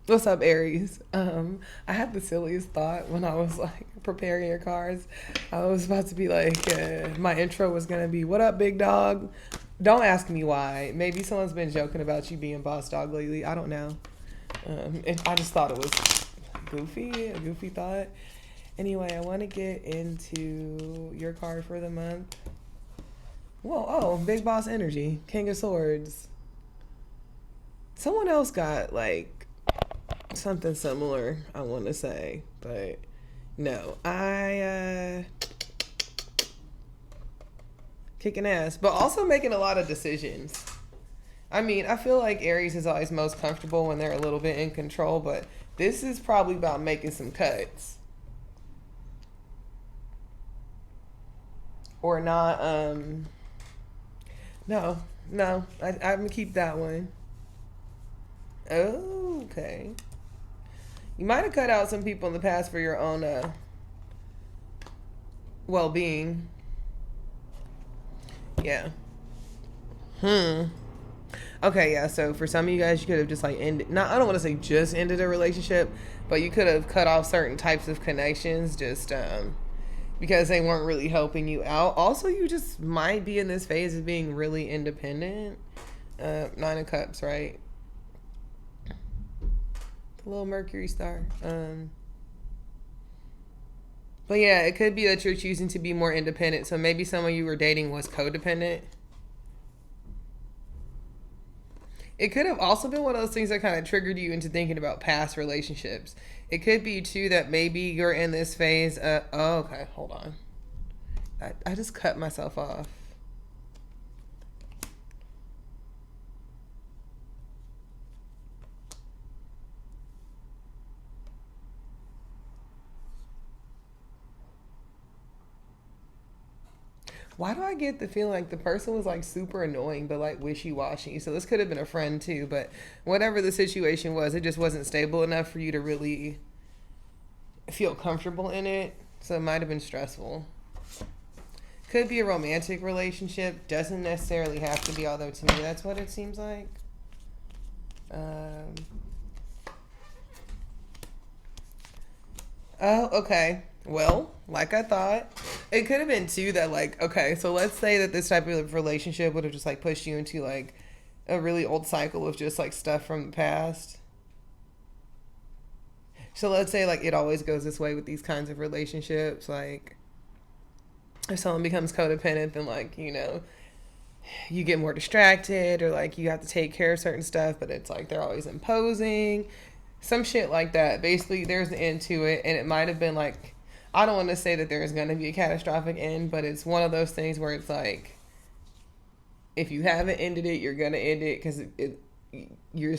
What's up, Aries? I had the silliest thought when I was like preparing your cards. I was about to be like, my intro was gonna be, "What up, big dog?" Don't ask me why. Maybe someone's been joking about you being boss dog lately. I don't know. And I just thought it was a goofy thought. Anyway, I want to get into your card for the month. Whoa, oh, big boss energy, King of Swords. Someone else got like something similar, I want to say, but no, I kicking ass, but also making a lot of decisions. I mean, I feel like Aries is always most comfortable when they're a little bit in control, but this is probably about making some cuts or not. No, no, I'm gonna keep that one. Oh, okay. You might have cut out some people in the past for your own well-being. Yeah. Hmm. Okay, yeah. So for some of you guys, you could have just like ended. Not, I don't want to say just ended a relationship, but you could have cut off certain types of connections just because they weren't really helping you out. Also, you just might be in this phase of being really independent. Nine of Cups, right? The little Mercury star. But yeah, it could be that you're choosing to be more independent. So maybe someone you were dating was codependent. It could have also been one of those things that kind of triggered you into thinking about past relationships. It could be too that maybe you're in this phase. Oh, okay, hold on. I just cut myself off. Why do I get the feeling like the person was like super annoying but like wishy-washy? So this could have been a friend too, but whatever the situation was, it just wasn't stable enough for you to really feel comfortable in it. So it might have been stressful. Could be a romantic relationship. Doesn't necessarily have to be, although to me that's what it seems like. Um, oh, okay. Well, like I thought, it could have been too that like, okay, so let's say that this type of relationship would have just like pushed you into like a really old cycle of just like stuff from the past. So let's say like it always goes this way with these kinds of relationships. Like if someone becomes codependent, then like, you get more distracted or like you have to take care of certain stuff, but it's like they're always imposing some shit like that. Basically, there's an end to it, and it might have been like, I don't want to say that there's going to be a catastrophic end, but it's one of those things where it's like, if you haven't ended it, you're going to end it because you're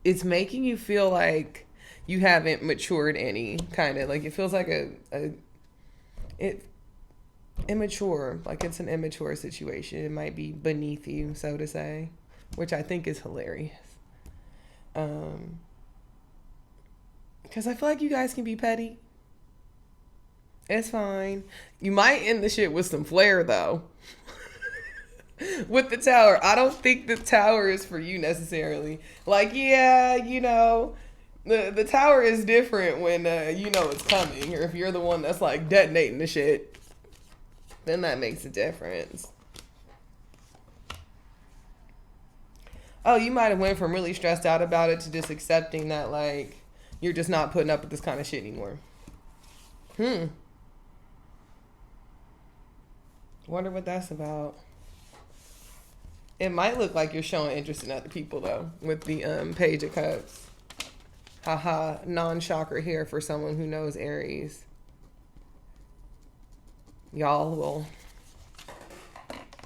it's making you feel like you haven't matured any kind of like it feels like it immature, like it's an immature situation. It might be beneath you, so to say, which I think is hilarious. Um, because I feel like you guys can be petty. It's fine. You might end the shit with some flair though. With the tower, I don't think the tower is for you necessarily. Like, yeah, the tower is different when you know it's coming, or if you're the one that's like detonating the shit, then that makes a difference. Oh, you might have went from really stressed out about it to just accepting that like you're just not putting up with this kind of shit anymore. Hmm. Wonder what that's about. It might look like you're showing interest in other people though, with the Page of Cups. Haha, non-shocker here for someone who knows Aries. Y'all will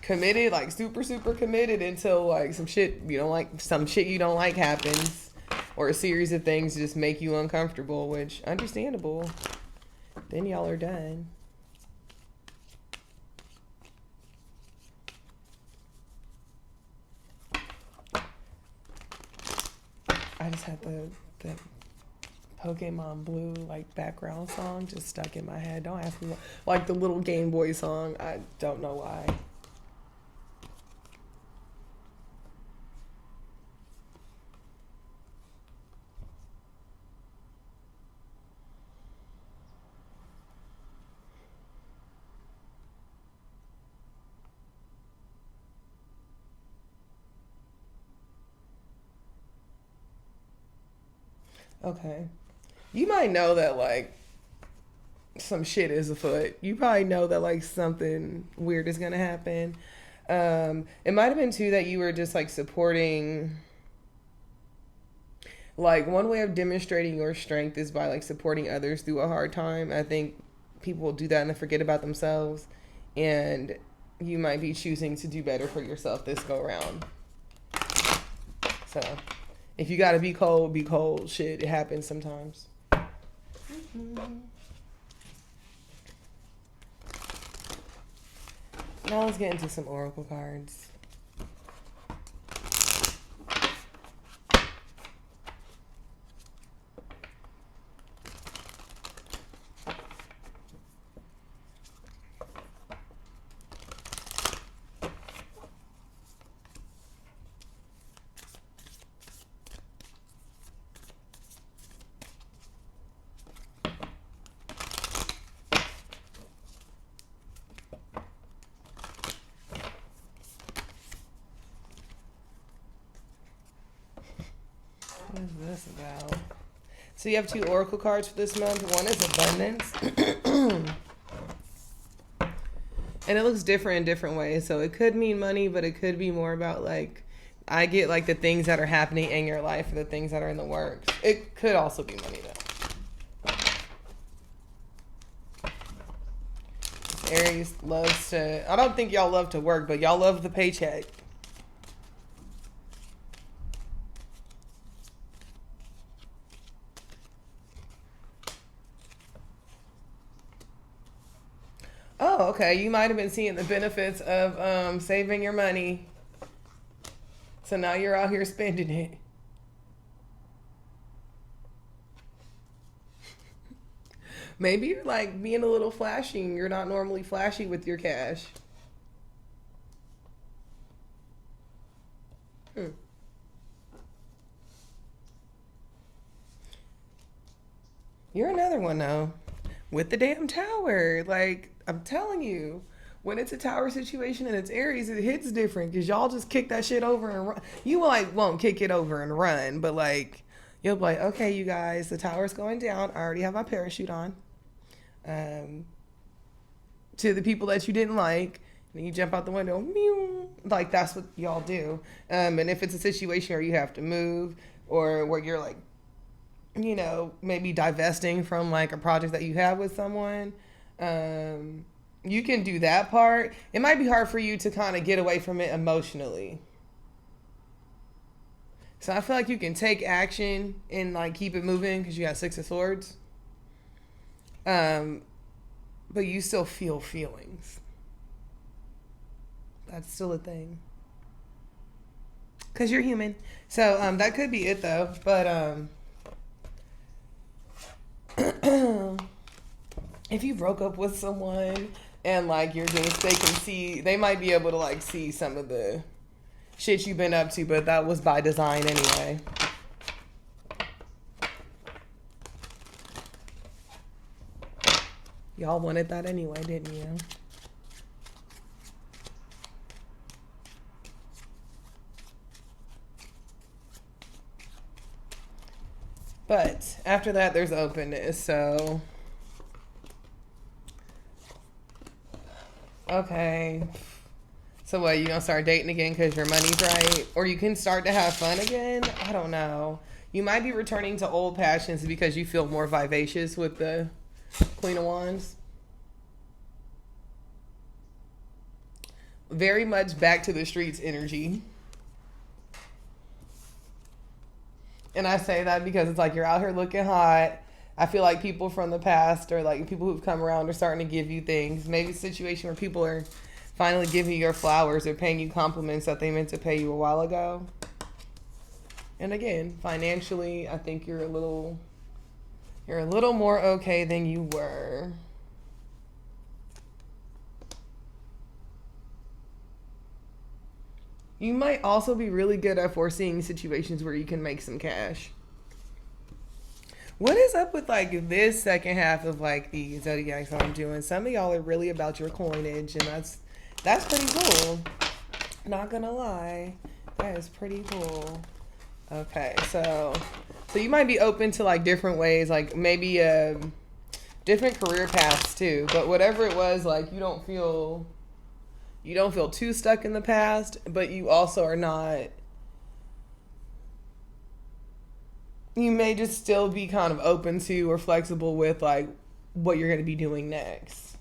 committed, like super, super committed until like some shit you don't like happens, or a series of things just make you uncomfortable, which understandable. Then y'all are done. I just had the Pokemon Blue like background song just stuck in my head. Don't ask me like the little Game Boy song. I don't know why. Okay. You might know that, like, some shit is afoot. You probably know that, like, something weird is going to happen. It might have been, too, that you were just, like, supporting. Like, one way of demonstrating your strength is by, like, supporting others through a hard time. I think people will do that and they forget about themselves. And you might be choosing to do better for yourself this go around. So, if you gotta be cold, be cold. Shit, it happens sometimes. Mm-hmm. Now let's get into some oracle cards. What is this about? So you have 2 oracle cards for this month. One is abundance. And it looks different in different ways. So it could mean money, but it could be more about, like, I get, like, the things that are happening in your life or the things that are in the works. It could also be money, though. Aries loves to, I don't think y'all love to work, but y'all love the paycheck. Oh, okay. You might have been seeing the benefits of saving your money. So now you're out here spending it. Maybe you're, like, being a little flashy and you're not normally flashy with your cash. You're another one, though. With the damn tower. Like, I'm telling you, when it's a tower situation and it's Aries, it hits different because y'all just kick that shit over and run. You, like, won't kick it over and run, but, like, you'll be like, okay, you guys, the tower's going down. I already have my parachute on. To the people that you didn't like, and you jump out the window, meow. Like, that's what y'all do. And if it's a situation where you have to move or where you're, like, you know, maybe divesting from, like, a project that you have with someone, you can do that part. It might be hard for you to kind of get away from it emotionally. So I feel like you can take action and, like, keep it moving because you got 6 of Swords. But you still feel feelings. That's still a thing. Because you're human. So that could be it, though. But if you broke up with someone and, like, you're just, they can see, they might be able to, like, see some of the shit you've been up to, but that was by design anyway. Y'all wanted that anyway, didn't you? But after that, there's openness. So, okay. So what, you gonna start dating again because your money's right? Or you can start to have fun again? I don't know. You might be returning to old passions because you feel more vivacious with the Queen of Wands. Very much back to the streets energy. And I say that because it's like you're out here looking hot. I feel like people from the past or, like, people who've come around are starting to give you things. Maybe a situation where people are finally giving you your flowers or paying you compliments that they meant to pay you a while ago. And again, financially, I think you're a little more okay than you were. You might also be really good at foreseeing situations where you can make some cash. What is up with, like, this second half of, like, the zodiacs that I'm doing? Some of y'all are really about your coinage, and that's pretty cool. Not gonna lie, that is pretty cool. Okay, so So you might be open to like different ways, like maybe different career paths too. But whatever it was, like you don't feel too stuck in the past, but you also are not. You may just still be kind of open to or flexible with like what you're going to be doing next.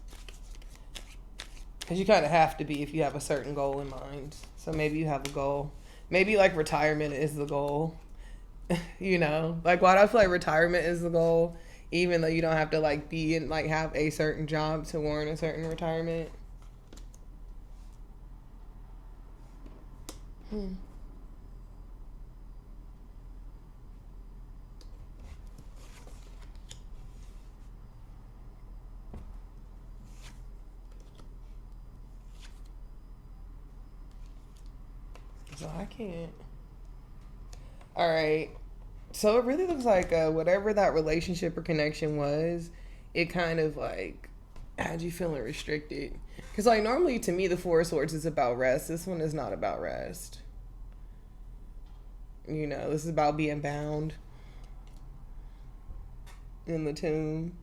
Because you kind of have to be if you have a certain goal in mind. So maybe you have a goal. Maybe like retirement is the goal. You know, like why do I feel like retirement is the goal, even though you don't have to like be in like have a certain job to warrant a certain retirement. So I can't. All right. So it really looks like whatever that relationship or connection was, it kind of like had you feeling restricted. Because like normally to me the Four of Swords is about rest. This one is not about rest. You know, this is about being bound in the tomb.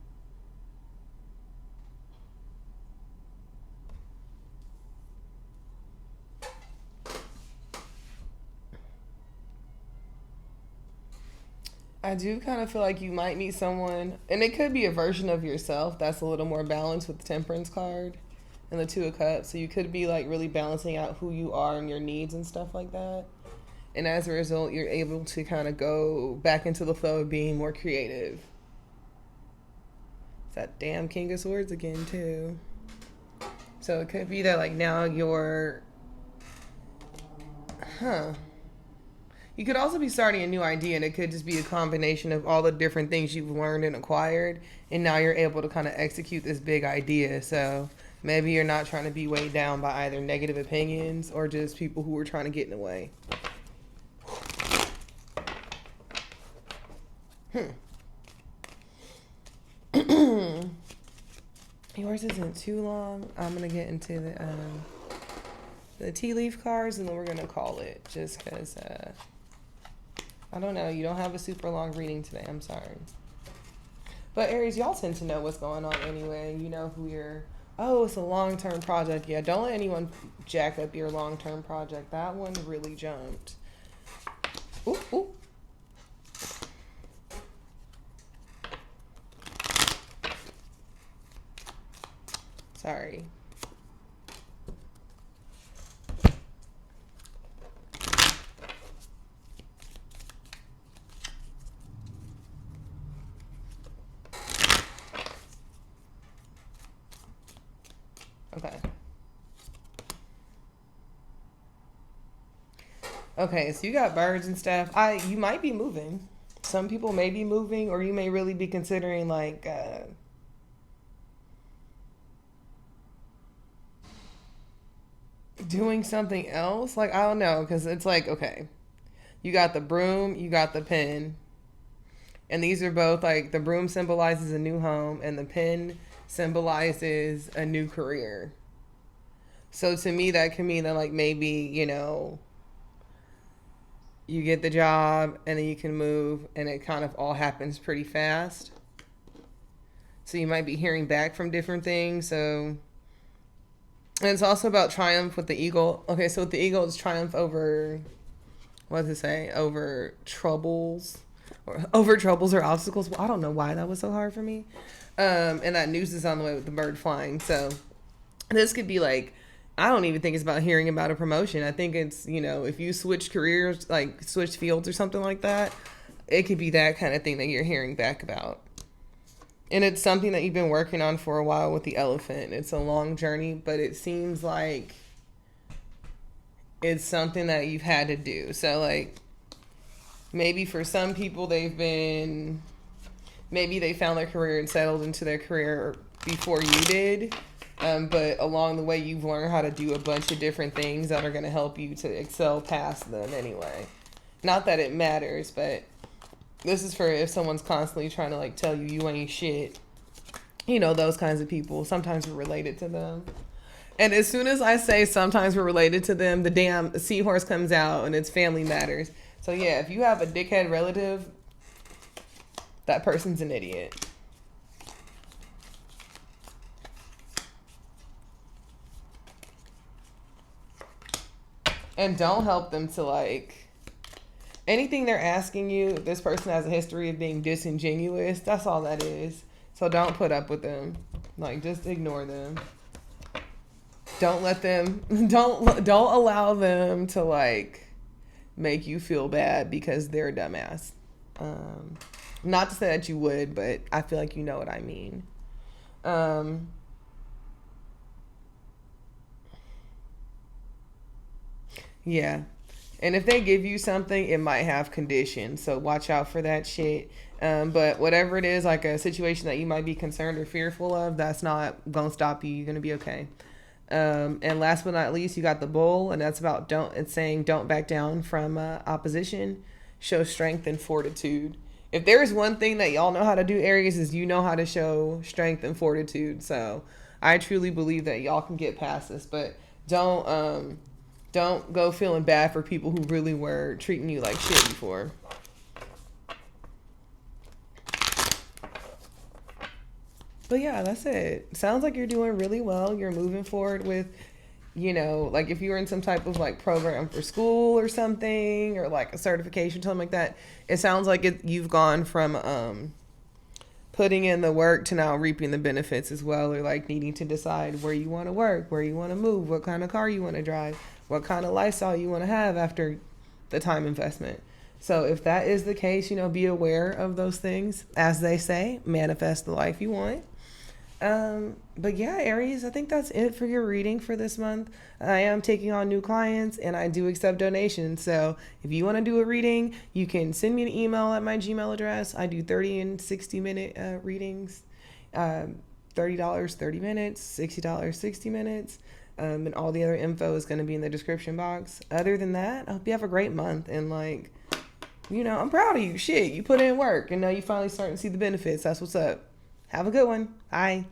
I do kind of feel like you might meet someone, and it could be a version of yourself that's a little more balanced with the Temperance card and the Two of Cups. So you could be like really balancing out who you are and your needs and stuff like that. And as a result, you're able to kind of go back into the flow of being more creative. It's that damn King of Swords again, too. So it could be that like now you're, You could also be starting a new idea, and it could just be a combination of all the different things you've learned and acquired, and now you're able to kind of execute this big idea. So maybe you're not trying to be weighed down by either negative opinions or just people who are trying to get in the way. Yours isn't too long. I'm going to get into the tea leaf cards, and then we're going to call it just because... I don't know. You don't have a super long reading today. I'm sorry. But Aries, y'all tend to know what's going on anyway. You know who you're... Oh, it's a long-term project. Yeah, don't let anyone jack up your long-term project. That one really jumped. Ooh, ooh. Sorry. Okay. Okay, so you got birds and stuff. You might be moving. Some people may be moving, or you may really be considering like doing something else. Like I don't know, because it's like okay, you got the broom, you got the pen, and these are both like the broom symbolizes a new home, and the pen symbolizes a new career. So to me, that can mean that like maybe, you know, you get the job and then you can move and it kind of all happens pretty fast. So you might be hearing back from different things. So, and it's also about triumph with the eagle. Okay, so with the eagle, it's triumph over, what does it say? Over troubles or obstacles. Well, I don't know why that was so hard for me. And that news is on the way with the bird flying. So this could be like, I don't even think it's about hearing about a promotion. I think it's, you know, if you switch careers, like switch fields or something like that, it could be that kind of thing that you're hearing back about. And it's something that you've been working on for a while with the elephant. It's a long journey, but it seems like it's something that you've had to do. So like maybe for some people maybe they found their career and settled into their career before you did. But along the way, you've learned how to do a bunch of different things that are going to help you to excel past them anyway. Not that it matters, but this is for if someone's constantly trying to like tell you you ain't shit. You know, those kinds of people. Sometimes we're related to them. And as soon as I say sometimes we're related to them, the damn seahorse comes out and it's family matters. So yeah, if you have a dickhead relative, that person's an idiot. And don't help them to like anything they're asking you. If this person has a history of being disingenuous, that's all that is. So don't put up with them. Like, just ignore them. Don't let them, don't allow them to like make you feel bad because they're a dumbass. Not to say that you would, but I feel like you know what I mean. Yeah. And if they give you something, it might have conditions. So watch out for that shit. But whatever it is, like a situation that you might be concerned or fearful of, that's not going to stop you. You're going to be okay. And last but not least, you got the bull, and that's about it's saying don't back down from opposition. Show strength and fortitude. If there's one thing that y'all know how to do, Aries, is you know how to show strength and fortitude. So I truly believe that y'all can get past this, but don't go feeling bad for people who really were treating you like shit before. But yeah, that's it. Sounds like you're doing really well. You're moving forward with, like if you were in some type of like program for school or something, or like a certification, something like that. It sounds like you've gone from putting in the work to now reaping the benefits as well, or like needing to decide where you want to work, where you want to move, what kind of car you want to drive, what kind of lifestyle you want to have after the time investment. So if that is the case, be aware of those things. As they say, manifest the life you want. But yeah, Aries, I think that's it for your reading for this month. I am taking on new clients and I do accept donations. So if you want to do a reading, you can send me an email at my Gmail address. I do 30 and 60-minute readings. $30, 30 minutes, $60, 60 minutes. And all the other info is going to be in the description box. Other than that, I hope you have a great month. And like, I'm proud of you. Shit, you put in work and now you finally starting to see the benefits. That's what's up. Have a good one. Bye.